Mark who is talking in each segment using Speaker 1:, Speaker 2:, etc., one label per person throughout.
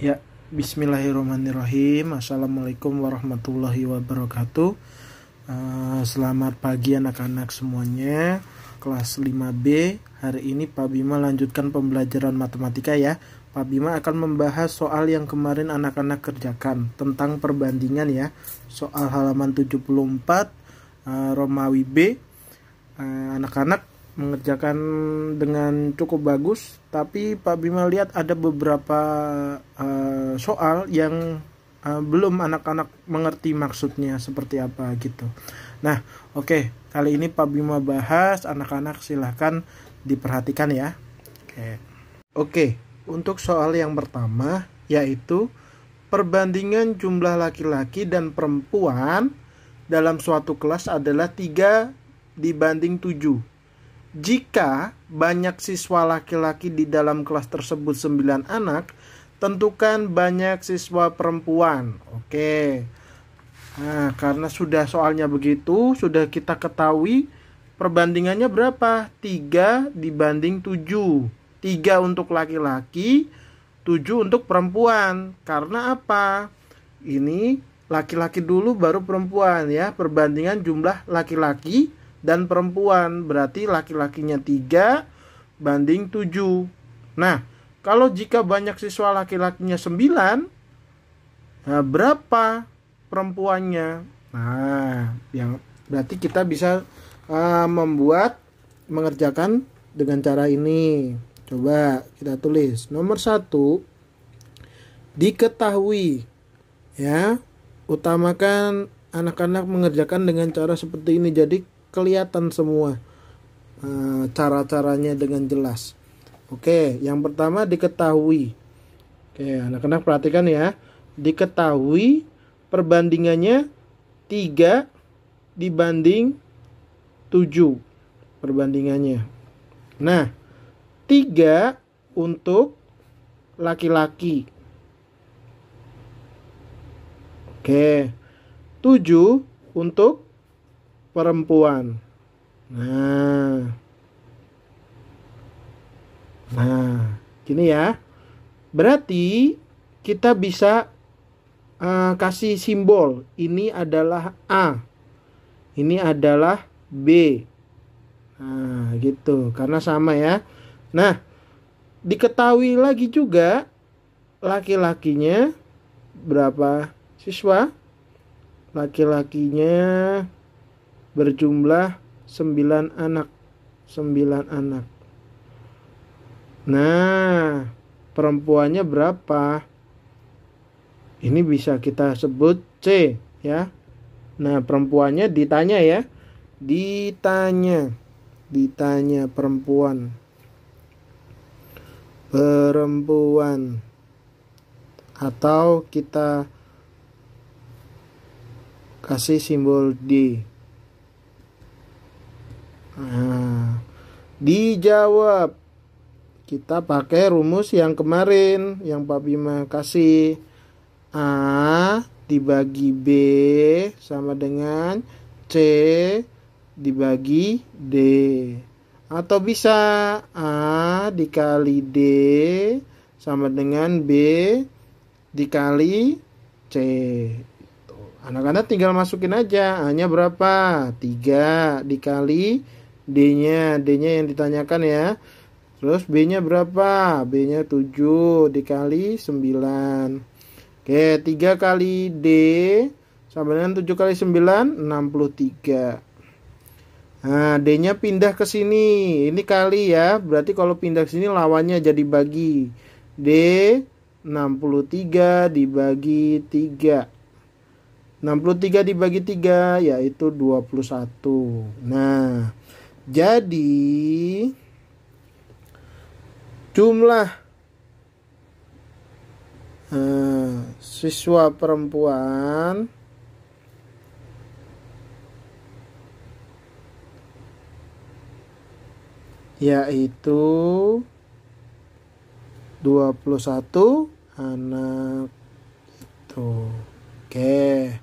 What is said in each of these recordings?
Speaker 1: Ya, bismillahirrahmanirrahim. Assalamualaikum warahmatullahi wabarakatuh. Selamat pagi anak-anak semuanya. Kelas 5B. Hari ini Pak Bima lanjutkan pembelajaran matematika ya. Pak Bima akan membahas soal yang kemarin anak-anak kerjakan tentang perbandingan ya. Soal halaman 74 Romawi B. Anak-anak mengerjakan dengan cukup bagus, tapi Pak Bima lihat ada beberapa soal yang belum anak-anak mengerti maksudnya seperti apa gitu. Nah, oke, kali ini Pak Bima bahas, anak-anak silahkan diperhatikan ya. Oke, untuk soal yang pertama yaitu perbandingan jumlah laki-laki dan perempuan dalam suatu kelas adalah 3:7. Jika banyak siswa laki-laki di dalam kelas tersebut 9 anak, tentukan banyak siswa perempuan. Oke. Nah, karena sudah soalnya begitu, sudah kita ketahui perbandingannya berapa? 3:7. 3 untuk laki-laki, 7 untuk perempuan. Karena apa? Ini laki-laki dulu baru perempuan ya. Perbandingan jumlah laki-laki dan perempuan, berarti laki-lakinya 3:7. Nah, kalau jika banyak siswa laki-lakinya 9, nah berapa perempuannya? Nah, yang berarti kita bisa mengerjakan dengan cara ini. Coba kita tulis. Nomor 1, diketahui ya. Utamakan anak-anak mengerjakan dengan cara seperti ini, jadi kelihatan semua cara-caranya dengan jelas. Oke, yang pertama diketahui. Oke, anak-anak perhatikan ya. Diketahui perbandingannya 3:7 perbandingannya. Nah, 3 untuk laki-laki. Oke, 7 untuk perempuan. Nah, gini ya. Berarti kita bisa kasih simbol. Ini adalah A, ini adalah B. Nah, gitu. Karena sama ya. Nah, diketahui lagi juga laki-lakinya berapa siswa? Laki-lakinya berjumlah 9 anak. 9 anak. Nah, perempuannya berapa? Ini bisa kita sebut C ya. Nah, perempuannya ditanya ya. Ditanya perempuan. Atau kita kasih simbol D. Nah, dijawab. Kita pakai rumus yang kemarin yang Pak Bima kasih. A dibagi B sama dengan C dibagi D. Atau bisa A dikali D sama dengan B dikali C. Anak-anak tinggal masukin aja. A-nya berapa? 3 dikali D-nya yang ditanyakan ya. Terus B-nya berapa? B-nya 7 dikali 9. Oke, 3 kali D sama dengan 7 kali 9, 63. Nah, D-nya pindah ke sini. Ini kali ya. Berarti kalau pindah ke sini lawannya jadi bagi. D 63 dibagi 3. 63 dibagi 3 yaitu 21. Nah, jadi jumlah siswa perempuan yaitu 21 anak itu. Oke.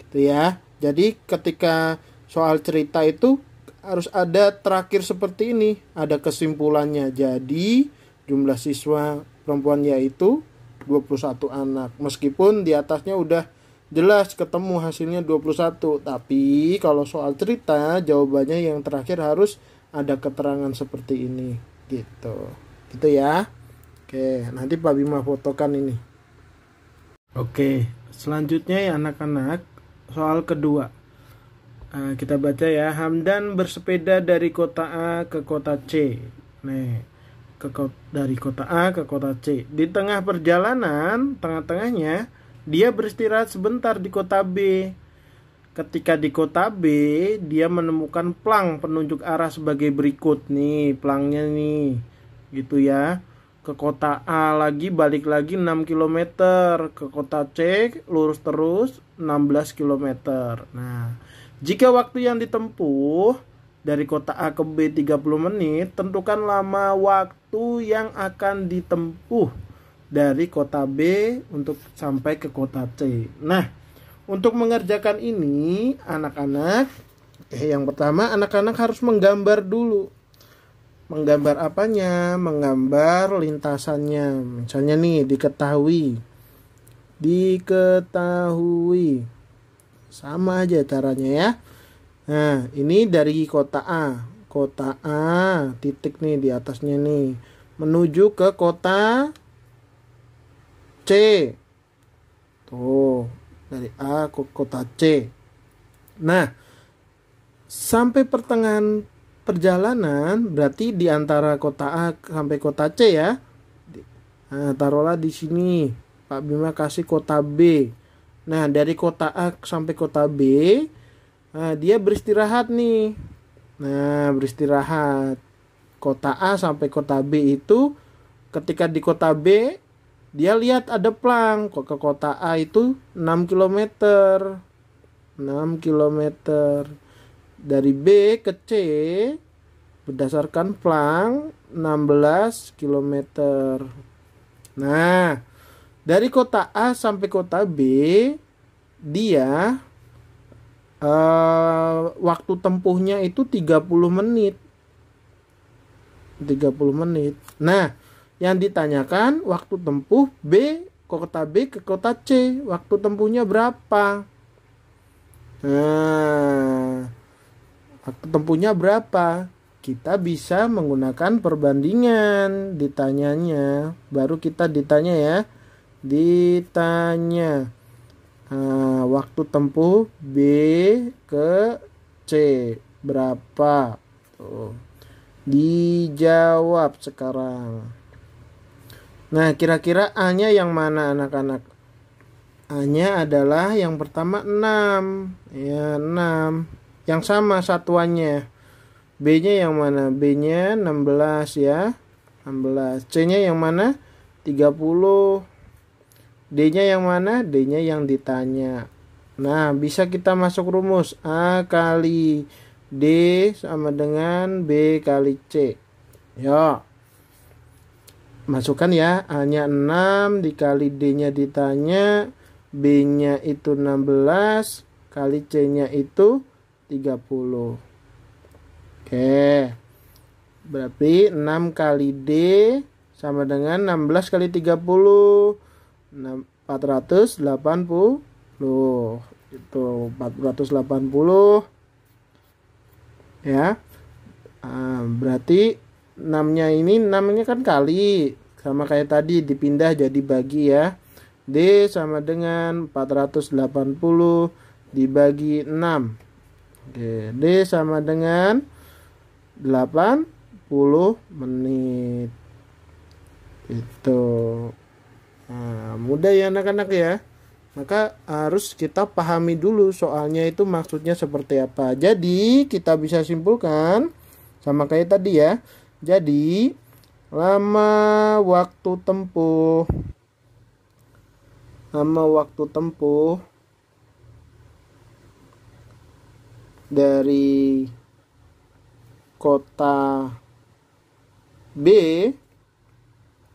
Speaker 1: Gitu ya. Jadi ketika soal cerita itu harus ada terakhir seperti ini, ada kesimpulannya. Jadi jumlah siswa perempuan yaitu 21 anak. Meskipun di atasnya udah jelas ketemu hasilnya 21. Tapi kalau soal cerita, jawabannya yang terakhir harus ada keterangan seperti ini. Gitu ya. Oke, nanti Pak Bima fotokan ini. Oke, selanjutnya ya anak-anak, soal kedua. Kita baca ya. Hamdan bersepeda dari kota A ke kota C. Dari kota A ke kota C. Di tengah perjalanan, tengah-tengahnya, dia beristirahat sebentar di kota B. Ketika di kota B, dia menemukan plang penunjuk arah sebagai berikut. Nih, plangnya nih. Gitu ya. Ke kota A lagi, balik lagi 6 km. Ke kota C, lurus terus 16 km. Nah, jika waktu yang ditempuh dari kota A ke B 30 menit, tentukan lama waktu yang akan ditempuh dari kota B untuk sampai ke kota C. Nah, untuk mengerjakan ini, anak-anak, yang pertama anak-anak harus menggambar dulu. Menggambar apanya? Menggambar lintasannya. Misalnya nih, diketahui. Sama aja caranya ya. Nah, ini dari kota A. Kota A, titik nih di atasnya nih. Menuju ke kota C. Tuh, dari A ke kota C. Nah, sampai pertengahan perjalanan berarti di antara kota A sampai kota C ya. Nah, taruhlah di sini. Pak Bima kasih kota B. Nah, dari kota A sampai kota B, dia beristirahat nih. Nah, beristirahat. Kota A sampai kota B itu ketika di kota B, dia lihat ada plang. Ke kota A itu 6 km. 6 km. Dari B ke C berdasarkan plang 16 km. Nah, dari kota A sampai kota B dia waktu tempuhnya itu 30 menit. 30 menit. Nah, yang ditanyakan waktu tempuh kota B ke kota C, waktu tempuhnya berapa? Nah, waktu tempuhnya berapa? Kita bisa menggunakan perbandingan ditanyanya. Baru kita ditanya ya. Ditanya waktu tempuh B ke C berapa? Tuh. Dijawab sekarang. Nah, kira-kira A-nya yang mana anak-anak? A-nya adalah yang pertama 6. Ya, 6. Yang sama satuannya. B-nya yang mana? B-nya 16 ya. 16. C-nya yang mana? 30. D-nya yang mana? D-nya yang ditanya. Nah, bisa kita masuk rumus. A kali D sama dengan B kali C. Yo. Masukkan ya. A-nya 6 dikali D-nya ditanya. B-nya itu 16 kali C-nya itu 30. Oke. Berarti 6 kali D sama dengan 16 kali 30. 480. Itu 480. Ya. Berarti 6-nya ini 6-nya kan kali. Sama kayak tadi dipindah jadi bagi ya. D sama dengan 480 dibagi 6. Oke, D sama dengan 80 menit. Itu. Nah, mudah ya anak-anak ya. Maka harus kita pahami dulu soalnya itu maksudnya seperti apa. Jadi kita bisa simpulkan sama kayak tadi ya. Jadi lama waktu tempuh dari kota B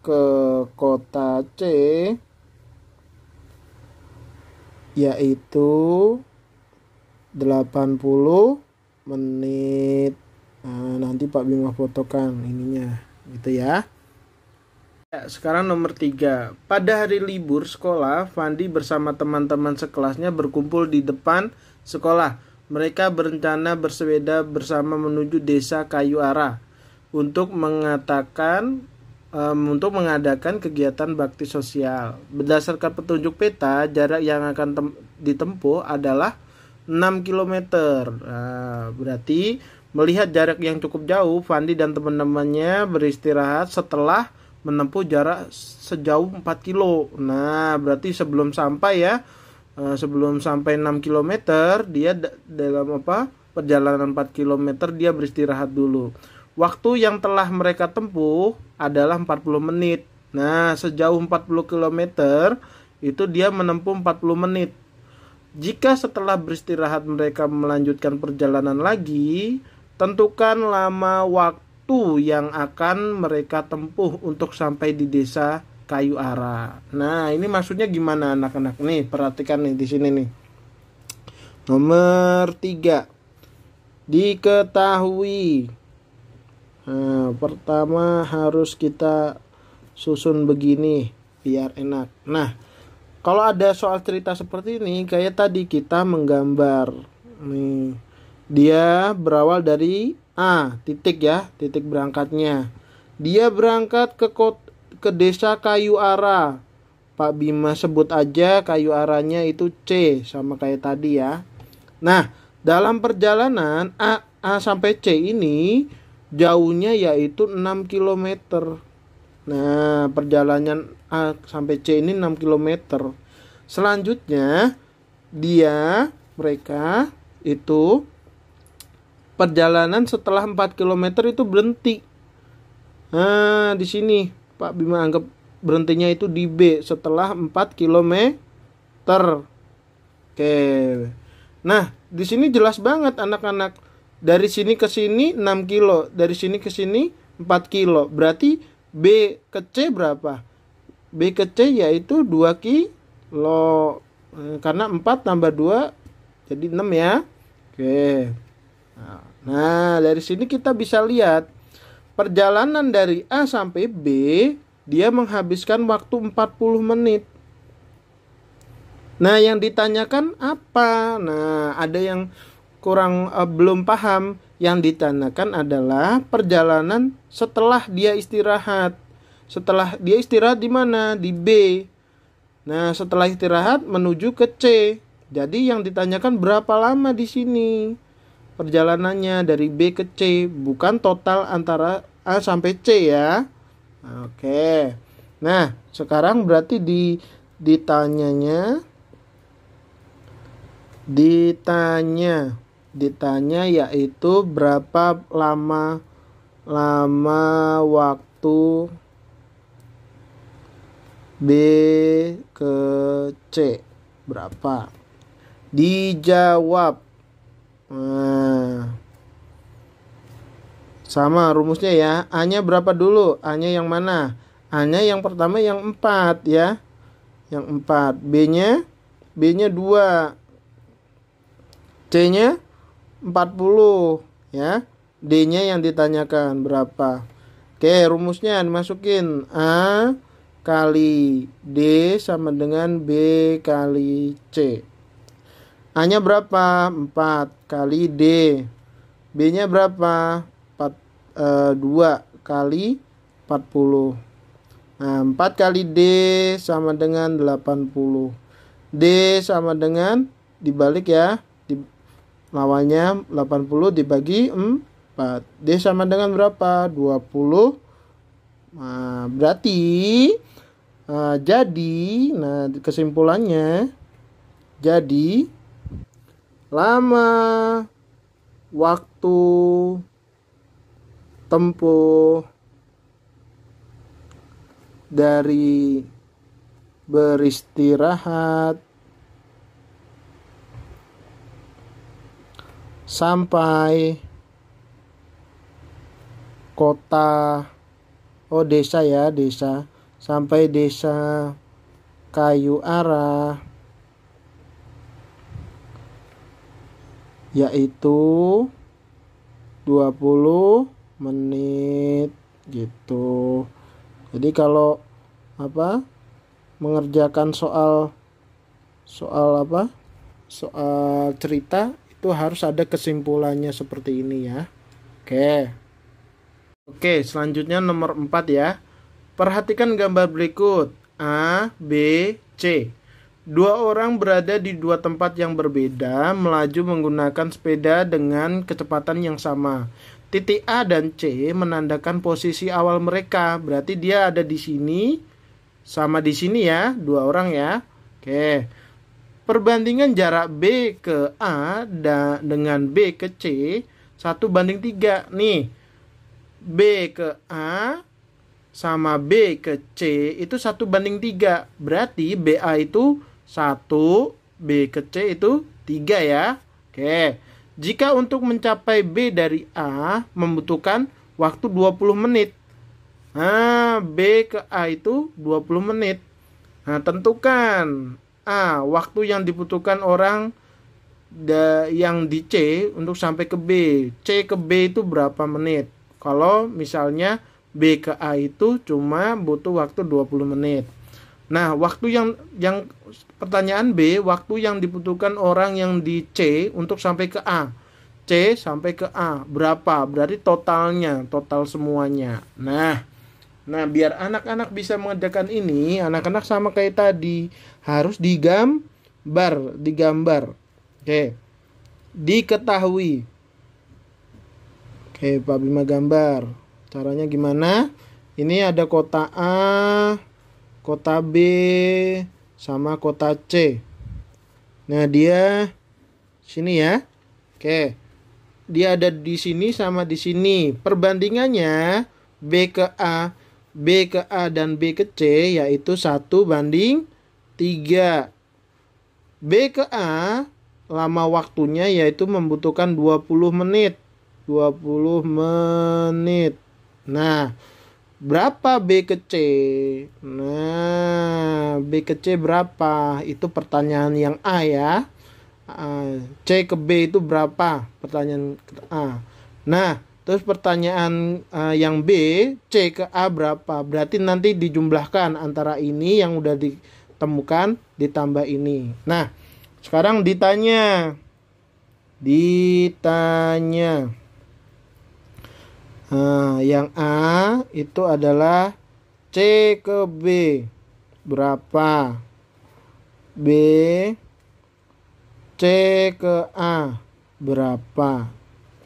Speaker 1: ke kota C yaitu 80 menit. Nah, nanti Pak Bima fotokan ininya gitu ya. Ya, sekarang nomor 3. Pada hari libur sekolah, Fandi bersama teman-teman sekelasnya berkumpul di depan sekolah. Mereka berencana bersepeda bersama menuju desa Kayu Ara untuk untuk mengadakan kegiatan bakti sosial. Berdasarkan petunjuk peta, jarak yang akan ditempuh adalah 6 kilometer. Nah, berarti melihat jarak yang cukup jauh, Fandi dan teman-temannya beristirahat setelah menempuh jarak sejauh 4 kilo. Nah, berarti sebelum sampai ya, sebelum sampai 6 kilometer, dia dalam perjalanan 4 kilometer dia beristirahat dulu. Waktu yang telah mereka tempuh adalah 40 menit. Nah, sejauh 40 kilometer itu dia menempuh 40 menit. Jika setelah beristirahat mereka melanjutkan perjalanan lagi, tentukan lama waktu yang akan mereka tempuh untuk sampai di desa Kayu Ara. Nah, ini maksudnya gimana anak-anak? Nih, perhatikan nih di sini nih. Nomor 3. Diketahui. Nah, pertama harus kita susun begini biar enak. Nah, kalau ada soal cerita seperti ini, kayak tadi kita menggambar. Nih, dia berawal dari A, titik ya, titik berangkatnya. Dia berangkat ke desa Kayu Ara. Pak Bima sebut aja Kayu Aranya itu C, sama kayak tadi ya. Nah, dalam perjalanan A sampai C ini jauhnya yaitu 6 kilometer. Nah, perjalanan A sampai C ini 6 kilometer. Selanjutnya mereka itu perjalanan setelah 4 km itu berhenti. Nah, di sini Pak Bima anggap berhentinya itu di B setelah 4 km. Oke. Nah, di sini jelas banget anak-anak. Dari sini ke sini 6 kilo, dari sini ke sini 4 kilo. Berarti B ke C berapa? B ke C yaitu 2 kilo. Karena 4 tambah 2 jadi 6 ya. Oke. Nah, dari sini kita bisa lihat perjalanan dari A sampai B, dia menghabiskan waktu 40 menit. Nah, yang ditanyakan apa? Nah, ada yang belum paham. Yang ditanyakan adalah perjalanan setelah dia istirahat. Setelah dia istirahat di mana? Di B. Nah, setelah istirahat menuju ke C. Jadi yang ditanyakan berapa lama di sini perjalanannya dari B ke C, bukan total antara A sampai C ya. Oke. Nah, sekarang berarti ditanya yaitu berapa lama waktu B ke C berapa? Dijawab. Nah, sama rumusnya ya. A-nya berapa dulu? A-nya yang mana? A-nya yang pertama yang 4 ya. Yang 4. B-nya 2. C-nya 40 ya. D-nya yang ditanyakan berapa? Oke, rumusnya dimasukin. A kali D sama dengan B kali C. A-nya berapa? 4 kali D. B-nya berapa? 2 kali 40. Nah, 4 kali D sama dengan 80. D sama dengan dibalik ya. Lawannya 80 dibagi 4. D sama dengan berapa? 20. Nah, berarti kesimpulannya jadi lama waktu tempuh dari beristirahat sampai kota, desa ya, desa, sampai desa Kayu Ara yaitu 20 menit gitu. Jadi kalau mengerjakan soal cerita itu harus ada kesimpulannya seperti ini ya. Oke, selanjutnya nomor 4 ya. Perhatikan gambar berikut. A, B, C. Dua orang berada di dua tempat yang berbeda, melaju menggunakan sepeda dengan kecepatan yang sama. Titik A dan C menandakan posisi awal mereka. Berarti dia ada di sini sama di sini ya, dua orang ya. Oke. Perbandingan jarak B ke A dengan B ke C 1:3. Nih, B ke A sama B ke C itu 1:3. Berarti BA itu 1, B ke C itu 3 ya. Oke. Jika untuk mencapai B dari A membutuhkan waktu 20 menit. Nah, B ke A itu 20 menit. Nah, tentukan A, waktu yang dibutuhkan orang yang di C untuk sampai ke B. C ke B itu berapa menit? Kalau misalnya B ke A itu cuma butuh waktu 20 menit. Nah, waktu yang pertanyaan B, waktu yang dibutuhkan orang yang di C untuk sampai ke A. C sampai ke A berapa? Berarti total semuanya. Nah, biar anak-anak bisa mengerjakan ini, anak-anak sama kayak tadi, harus digambar. Oke. Diketahui. Oke, Pak Bima gambar. Caranya gimana? Ini ada kota A, kota B, sama kota C. Nah, dia sini ya. Oke. Dia ada di sini sama di sini. Perbandingannya B ke A dan B ke C yaitu 1:3. B ke A lama waktunya yaitu membutuhkan 20 menit. 20 menit. Nah, berapa B ke C? Nah, B ke C berapa? Itu pertanyaan yang A ya. C ke B itu berapa? Pertanyaan A. Nah, terus pertanyaan yang B, C ke A berapa? Berarti nanti dijumlahkan antara ini yang udah ditemukan ditambah ini. Nah, sekarang ditanya. Yang A itu adalah C ke B berapa? B C ke A berapa?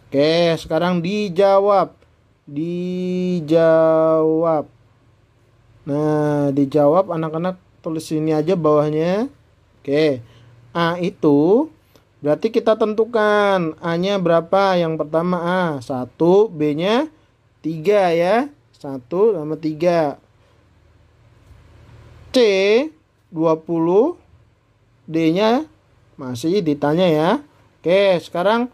Speaker 1: Oke, sekarang dijawab. Nah, dijawab anak-anak tulis sini aja bawahnya. Oke. A itu berarti kita tentukan A-nya berapa? Yang pertama A 1, B-nya 3 ya. 1 sama 3. C 20, D-nya masih ditanya ya. Oke, sekarang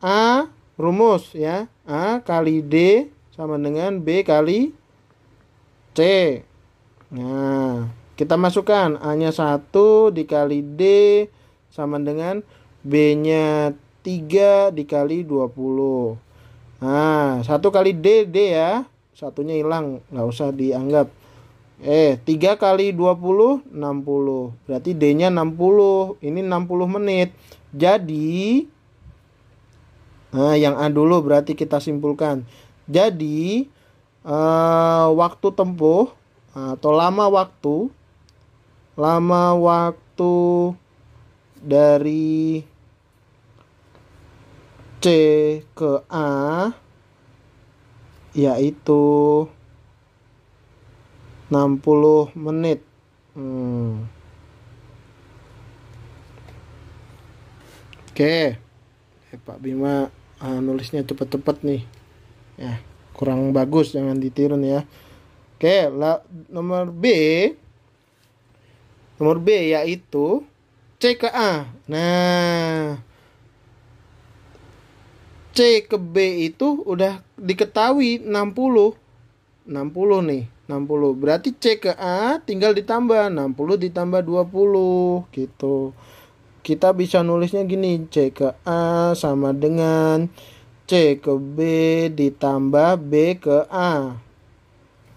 Speaker 1: A rumus ya. A kali D sama dengan B kali C. Nah, kita masukkan A-nya 1 dikali D sama dengan B-nya 3 dikali 20. Nah, 1 kali D ya. Satunya hilang, nggak usah dianggap. 3 kali 20 60. Berarti D-nya 60. Ini 60 menit. Jadi yang A dulu berarti kita simpulkan. Jadi waktu tempuh atau lama waktu dari C ke A yaitu 60 menit. Oke. Pak Bima nulisnya cepet-cepet nih. Ya, kurang bagus, jangan ditiru ya. Oke, nomor B yaitu C ke A. Nah, C ke B itu udah diketahui 60 nih, 60. Berarti C ke A tinggal ditambah 60 ditambah 20 gitu. Kita bisa nulisnya gini, C ke A sama dengan C ke B ditambah B ke A.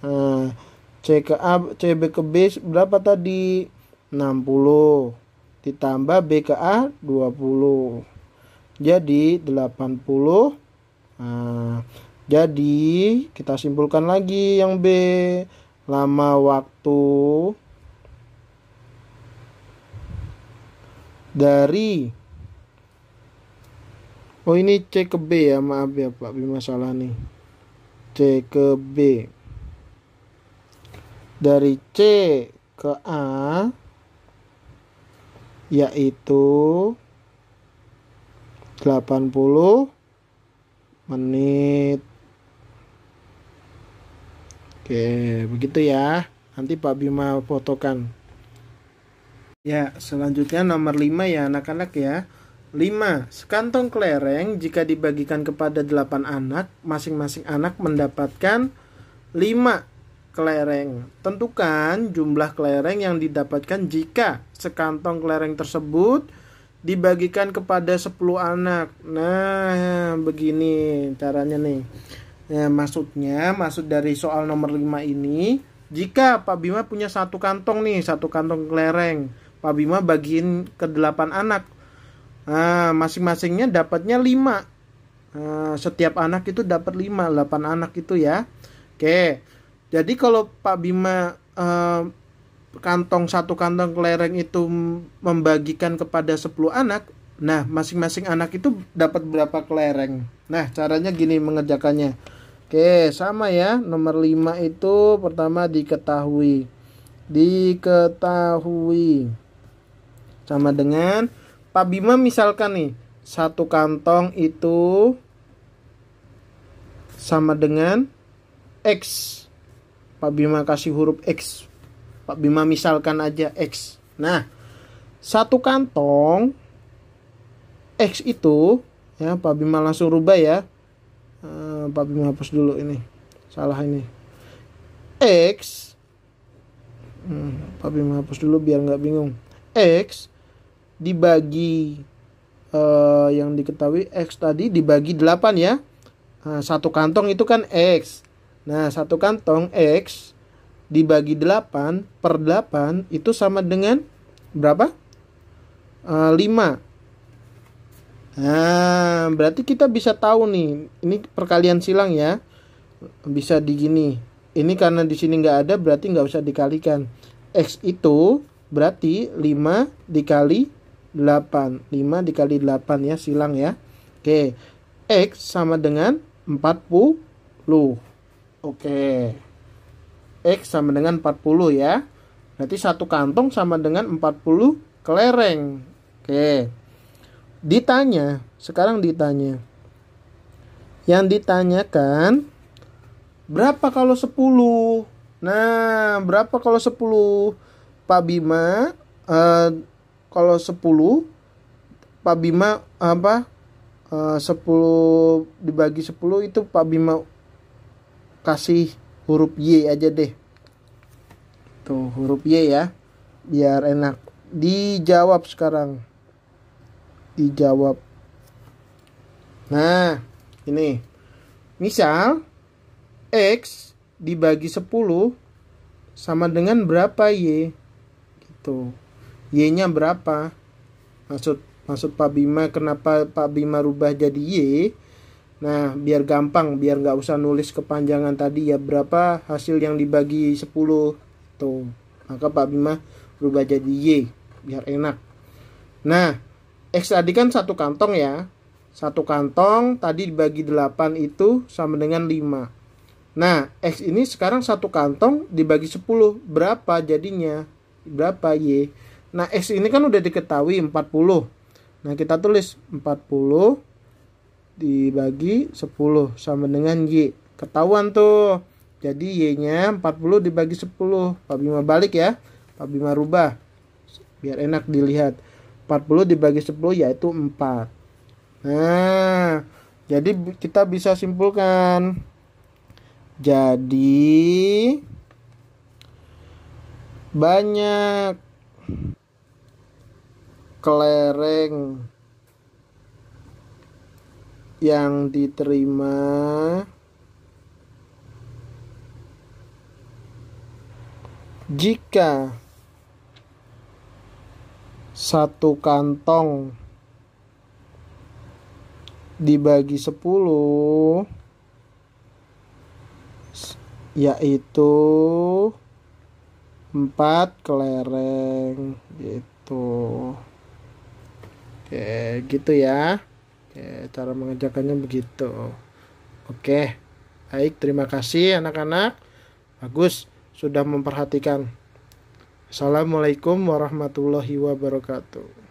Speaker 1: Nah, C ke A, CB ke B berapa tadi? 60. Ditambah B ke A 20. Jadi 80. Nah, jadi kita simpulkan lagi yang B. Lama waktu dari, oh ini C ke B ya, maaf ya Pak Bima, salah nih. C ke B. Dari C ke A yaitu 80 menit. Oke, begitu ya. Nanti Pak Bima fotokan. Ya, selanjutnya nomor 5 ya anak-anak ya. 5. Sekantong kelereng jika dibagikan kepada 8 anak, masing-masing anak mendapatkan 5 kelereng. Tentukan jumlah kelereng yang didapatkan jika sekantong kelereng tersebut dibagikan kepada 10 anak. Nah, begini caranya nih. Nah, maksud dari soal nomor 5 ini, jika Pak Bima punya satu kantong nih, satu kantong kelereng, Pak Bima bagiin ke 8 anak. Nah, masing-masingnya dapatnya 5. Nah, setiap anak itu dapat 5, 8 anak itu ya. Oke. Jadi kalau Pak Bima satu kantong kelereng itu membagikan kepada 10 anak, nah masing-masing anak itu dapat berapa kelereng. Nah, caranya gini mengerjakannya. Oke, sama ya. Nomor 5 itu pertama diketahui. Diketahui sama dengan Pak Bima misalkan nih, satu kantong itu sama dengan X. Pak Bima kasih huruf X. Pak Bima misalkan aja X. Nah, satu kantong X itu ya, Pak Bima langsung rubah ya. Pak Bima hapus dulu ini. Salah ini. X. Pak Bima hapus dulu biar nggak bingung. X dibagi yang diketahui X tadi dibagi 8 ya. Nah, satu kantong itu kan X. Nah, satu kantong X dibagi 8 per 8 itu sama dengan berapa? 5. Nah, berarti kita bisa tahu nih, ini perkalian silang ya. Bisa digini. Ini karena di sini nggak ada, berarti nggak usah dikalikan. X itu berarti 5 dikali 8. 5 dikali 8 ya, silang ya. Oke. X sama dengan 40. Oke. X sama dengan 40 ya. Berarti satu kantong sama dengan 40 kelereng. Oke. Sekarang ditanya. Yang ditanyakan berapa kalau 10? Nah, berapa kalau 10? Pak Bima kalau 10 Pak Bima 10 dibagi 10 itu Pak Bima kasih huruf Y aja deh. Tuh, huruf Y ya. Biar enak. Dijawab sekarang. Dijawab. Nah, ini. Misal X dibagi 10 sama dengan berapa Y? Gitu. Y-nya berapa? Maksud Pak Bima, kenapa Pak Bima rubah jadi Y? Nah, biar gampang, biar nggak usah nulis kepanjangan tadi ya, berapa hasil yang dibagi 10 tuh. Maka Pak Bima rubah jadi Y biar enak. Nah, X tadi kan satu kantong ya. Satu kantong tadi dibagi 8 itu sama dengan 5. Nah, X ini sekarang satu kantong dibagi 10. Berapa jadinya? Berapa Y? Nah, X ini kan udah diketahui 40. Nah, kita tulis 40 dibagi 10 sama dengan Y. Ketahuan tuh. Jadi Y-nya 40 dibagi 10. Pak Bima balik ya. Pak Bima rubah. Biar enak dilihat. 40 dibagi 10 yaitu 4. Nah, jadi kita bisa simpulkan. Jadi banyak kelereng yang diterima Jika satu kantong dibagi 10, yaitu 4 kelereng gitu. Oke, gitu ya. Oke, cara mengerjakannya begitu. Oke, baik, terima kasih anak-anak. Bagus, sudah memperhatikan. Assalamualaikum warahmatullahi wabarakatuh.